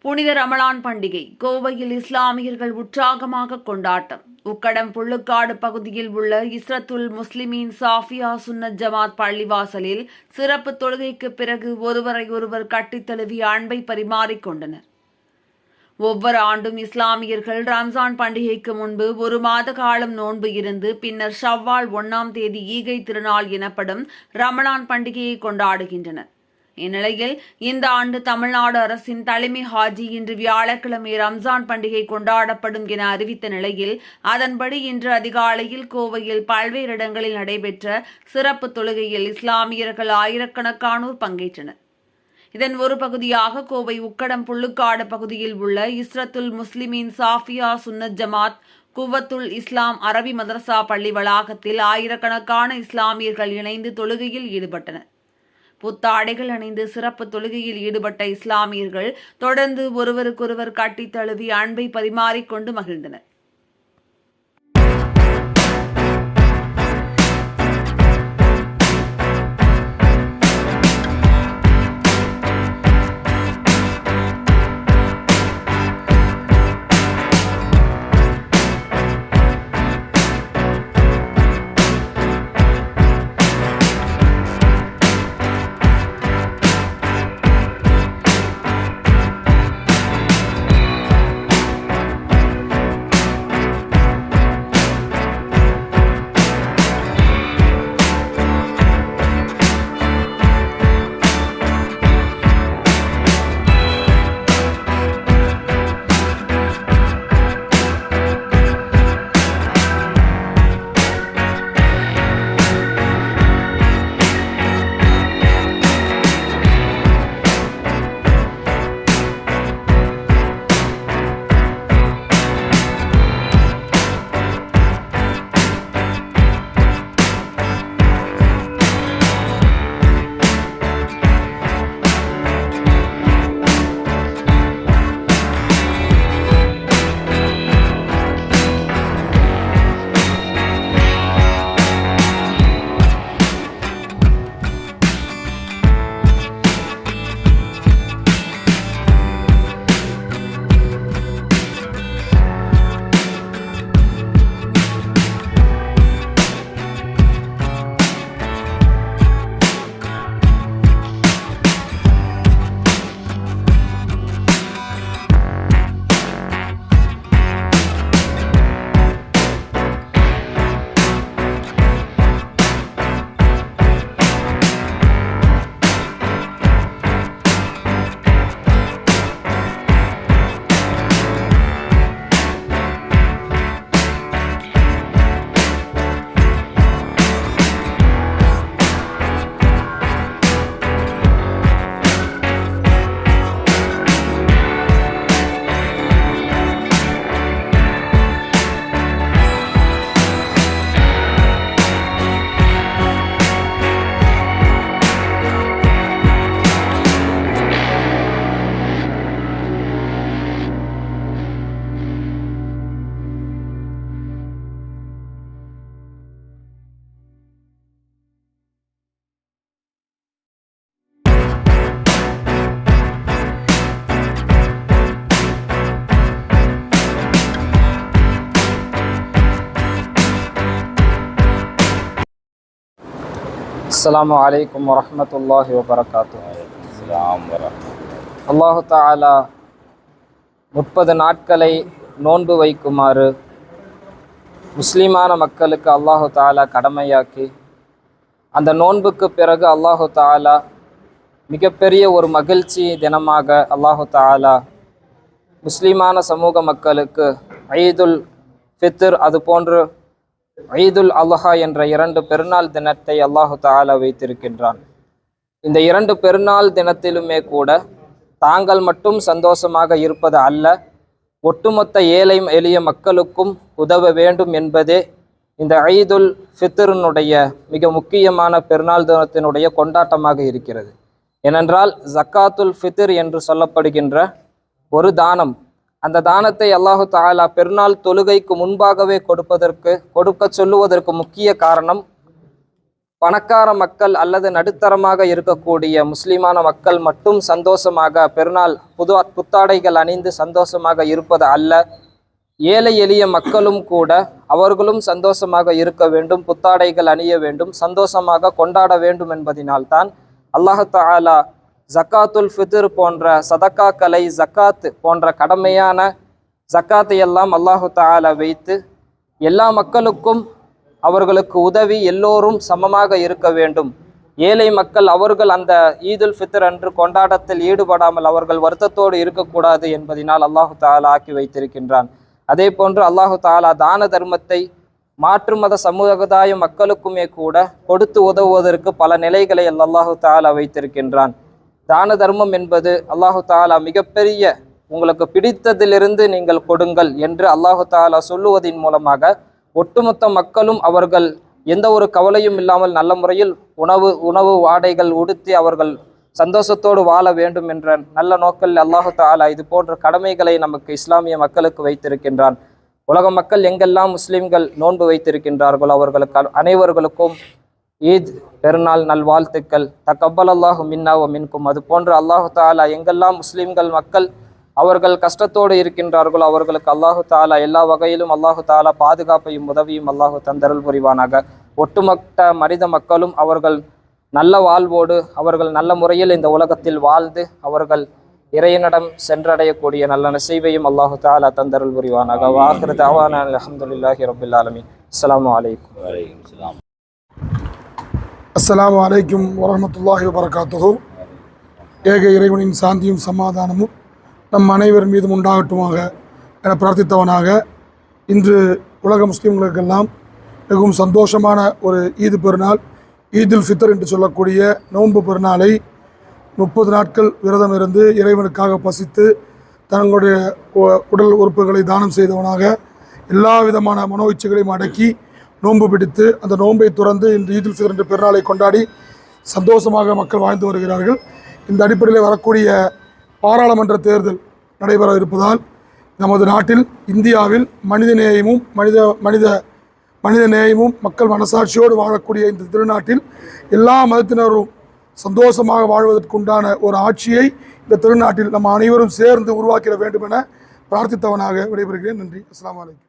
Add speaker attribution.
Speaker 1: புனித ரமலான் பண்டிகை கோவையில் இஸ்லாமியர்கள் உற்சாகமாக கொண்டாட்டம். உக்கடம் புள்ளுக்காடு பகுதியில் உள்ள இஸ்ரத்துல் முஸ்லிமீன் சாஃபியா சுன்னத் ஜமாத் பள்ளிவாசலில் சிறப்பு தொழுகைக்கு பிறகு ஒருவரை ஒருவர் கட்டித் தழுவி அன்பை பரிமாறிக்கொண்டனர். ஒவ்வொரு ஆண்டும் இஸ்லாமியர்கள் ரம்ஜான் பண்டிகைக்கு முன்பு ஒரு மாத காலம் நோன்பு இருந்து பின்னர் ஷவ்வால் 1ஆம் தேதி ஈகை திருநாள் எனப்படும் ரமலான் பண்டிகையை கொண்டாடுகின்றனர். இந்நிலையில் இந்த ஆண்டு தமிழ்நாடு அரசின் தலைமை ஹாஜி இன்று வியாழக்கிழமை ரம்ஜான் பண்டிகை கொண்டாடப்படும் என அறிவித்த நிலையில் அதன்படி இன்று அதிகாலையில் கோவையில் பல்வேறு இடங்களில் நடைபெற்ற சிறப்பு தொழுகையில் இஸ்லாமியர்கள் ஆயிரக்கணக்கானோர் பங்கேற்றனர். இதன் ஒரு பகுதியாக கோவை உக்கடம் புள்ளுக்காடு பகுதியில் உள்ள இஸ்ரத்துல் முஸ்லிமீன் சாஃபியா சுன்னத் ஜமாத் குவத்துல் இஸ்லாம் அரபி மதரசா பள்ளி வளாகத்தில் ஆயிரக்கணக்கான இஸ்லாமியர்கள் இணைந்து தொழுகையில் ஈடுபட்டனர். புத்தாடைகள் அணிந்து சிறப்பு தொழுகையில் ஈடுபட்ட இஸ்லாமியர்கள் தொடர்ந்து ஒருவருக்கொருவர் கட்டித் தழுவி அன்பை பரிமாறிக்கொண்டு மகிழ்ந்தனர்.
Speaker 2: அஸ்ஸலாமு அலைக்கும் வரஹ்மத்துல்லாஹி வபரகாத்து. அல்லாஹு தஆலா 30 நாட்களை நோன்பு வைக்குமாறு முஸ்லிமான மக்களுக்கு அல்லாஹு தஆலா கடமையாக்கி அந்த நோன்புக்கு பிறகு அல்லாஹு தஆலா மிகப்பெரிய ஒரு மகிழ்ச்சி தினமாக அல்லாஹு தஆலா முஸ்லிமான சமூக மக்களுக்கு ஈதுல் ஃபித்ர் அதுபோன்று ஈதுல் அல்ஹா என்ற 2 பெருநாள் தினத்தை அல்லாஹு தஆலா வைத்திருக்கின்றான். இந்த 2 பெருநாள் தினத்திலுமே கூட தாங்கள் மட்டும் சந்தோஷமாக இருப்பது அல்ல, ஒட்டுமொத்த ஏழை எளிய மக்களுக்கும் உதவ வேண்டும் என்பதே இந்த ஈதுல் ஃபித்ரினுடைய மிக முக்கியமான பெருநாள் தினத்தினுடைய கொண்டாட்டமாக இருக்கிறது. ஏனென்றால் ஜக்காத்துல் ஃபித்ர் என்று சொல்லப்படுகின்ற ஒரு தானம், அந்த தானத்தை அல்லாஹு தஆலா பெருநாள் தொழுகைக்கு முன்பாகவே கொடுக்க சொல்லுவதற்கு முக்கிய காரணம் பணக்கார மக்கள் அல்லது நடுத்தரமாக இருக்கக்கூடிய முஸ்லிமான மக்கள் மட்டும் சந்தோஷமாக பெருநாள் புத்தாடைகள் அணிந்து சந்தோஷமாக இருப்பது அல்ல, ஏழை எளிய மக்களும் கூட அவர்களும் சந்தோஷமாக இருக்க வேண்டும், புத்தாடைகள் அணிய வேண்டும், சந்தோஷமாக கொண்டாட வேண்டும் என்பதினால்தான் அல்லாஹ் தஆலா ஜக்காத்துல் ஃபித்ர் போன்ற சதக்காக்களை, ஜக்காத் போன்ற கடமையான ஜக்காத்தை எல்லாம் அல்லாஹு தஆலா வைத்து எல்லா மக்களுக்கும் அவர்களுக்கு உதவி எல்லோரும் சமமாக இருக்க வேண்டும். ஏழை மக்கள் அவர்கள் அந்த ஈதுல் ஃபித்ர் அன்று கொண்டாட்டத்தில் ஈடுபடாமல் அவர்கள் வருத்தத்தோடு இருக்கக்கூடாது என்பதனால் அல்லாஹு தஆலா ஆக்கி வைத்திருக்கின்றான். அதே போன்று அல்லாஹு தஆலா தான தர்மத்தை மாற்று மத சமுதாய மக்களுக்குமே கூட கொடுத்து உதவுவதற்கு பல நிலைகளை அல்லாஹு தஆலா வைத்திருக்கின்றான். தான தர்மம் என்பது அல்லாஹு தஆலா மிகப்பெரிய, உங்களுக்கு பிடித்ததிலிருந்து நீங்கள் கொடுங்கள் என்று அல்லாஹு தஆலா சொல்லுவதின் மூலமாக ஒட்டுமொத்த மக்களும் அவர்கள் எந்த ஒரு கவலையும் இல்லாமல் நல்ல முறையில் உணவு ஆடைகள் உடுத்தி அவர்கள் சந்தோஷத்தோடு வாழ வேண்டும் என்ற நல்ல நோக்கில் அல்லாஹு தஆலா இது போன்ற கடமைகளை நமக்கு இஸ்லாமிய மக்களுக்கு வைத்திருக்கின்றான். உலக மக்கள் எங்கெல்லாம் முஸ்லிம்கள் நோன்பு வைத்திருக்கின்றார்களோ அவர்களுக்கு அனைவர்களுக்கும் ஈத் பெருநாள் நல்வாழ்த்துக்கள். தக்கபல் அல்லாஹு மின்னா வ மின்கும். அது போன்று அல்லாஹு தஆலா எங்கெல்லாம் முஸ்லிம்கள் மக்கள் அவர்கள் கஷ்டத்தோடு இருக்கின்றார்களோ அவர்களுக்கு அல்லாஹு தஆலா எல்லா வகையிலும் அல்லாஹு தஆலா பாதுகாப்பையும் உதவியும் அல்லாஹு தந்தருள் புரிவானாக. ஒட்டுமொத்த மனித மக்களும் அவர்கள் நல்ல வாழ்வோடு அவர்கள் நல்ல முறையில் இந்த உலகத்தில் வாழ்ந்து அவர்கள் இறைவனிடம் சென்றடையக்கூடிய நல்ல நசீபையும் அல்லாஹு தஆலா தந்தருள் புரிவானாக. வாஹிரு தஅவானா அல்ஹம்துலில்லாஹி ரப்பில் ஆலமீன். அஸ்ஸலாமு அலைக்கும்.
Speaker 3: அஸ்ஸலாமு அலைக்கும் வரஹ்மத்துல்லாஹி வபரகாத்துஹு. ஏக இறைவனின் சாந்தியும் சமாதானமும் நம் அனைவர் மீதும் உண்டாகட்டுமாக என பிரார்த்தித்தவனாக, இன்று உலக முஸ்லீம்களுக்கெல்லாம் மிகவும் சந்தோஷமான ஒரு ஈது பெருநாள், ஈதுல் ஃபித்ர் என்று சொல்லக்கூடிய நோன்பு பெருநாளை 30 நாட்கள் விரதம் இருந்து இறைவனுக்காக பசித்து தங்களுடைய உடல் உறுப்புகளை தானம் செய்தவனாக, எல்லா விதமான மனோ இச்சைகளையும் அடக்கி நோன்பு பிடித்து அந்த நோன்பை துறந்து இன்று ஈதுல் ஃபித்ர் என்ற பெருநாளை கொண்டாடி சந்தோஷமாக மக்கள் வாழ்ந்து வருகிறார்கள். இந்த அடிப்படையில் வரக்கூடிய பாராளுமன்ற தேர்தல் நடைபெற இருப்பதால் நமது நாட்டில், இந்தியாவில் மனித நேயமும் மக்கள் மனசாட்சியோடு வாழக்கூடிய இந்த திருநாட்டில் எல்லா மதத்தினரும் சந்தோஷமாக வாழ்வதற்குண்டான ஒரு ஆட்சியை இந்த திருநாட்டில் நம்ம அனைவரும் சேர்ந்து உருவாக்கிட வேண்டும் என பிரார்த்தித்தவனாக விடைபெறுகிறேன். நன்றி. அஸ்ஸலாமு அலைக்கும்.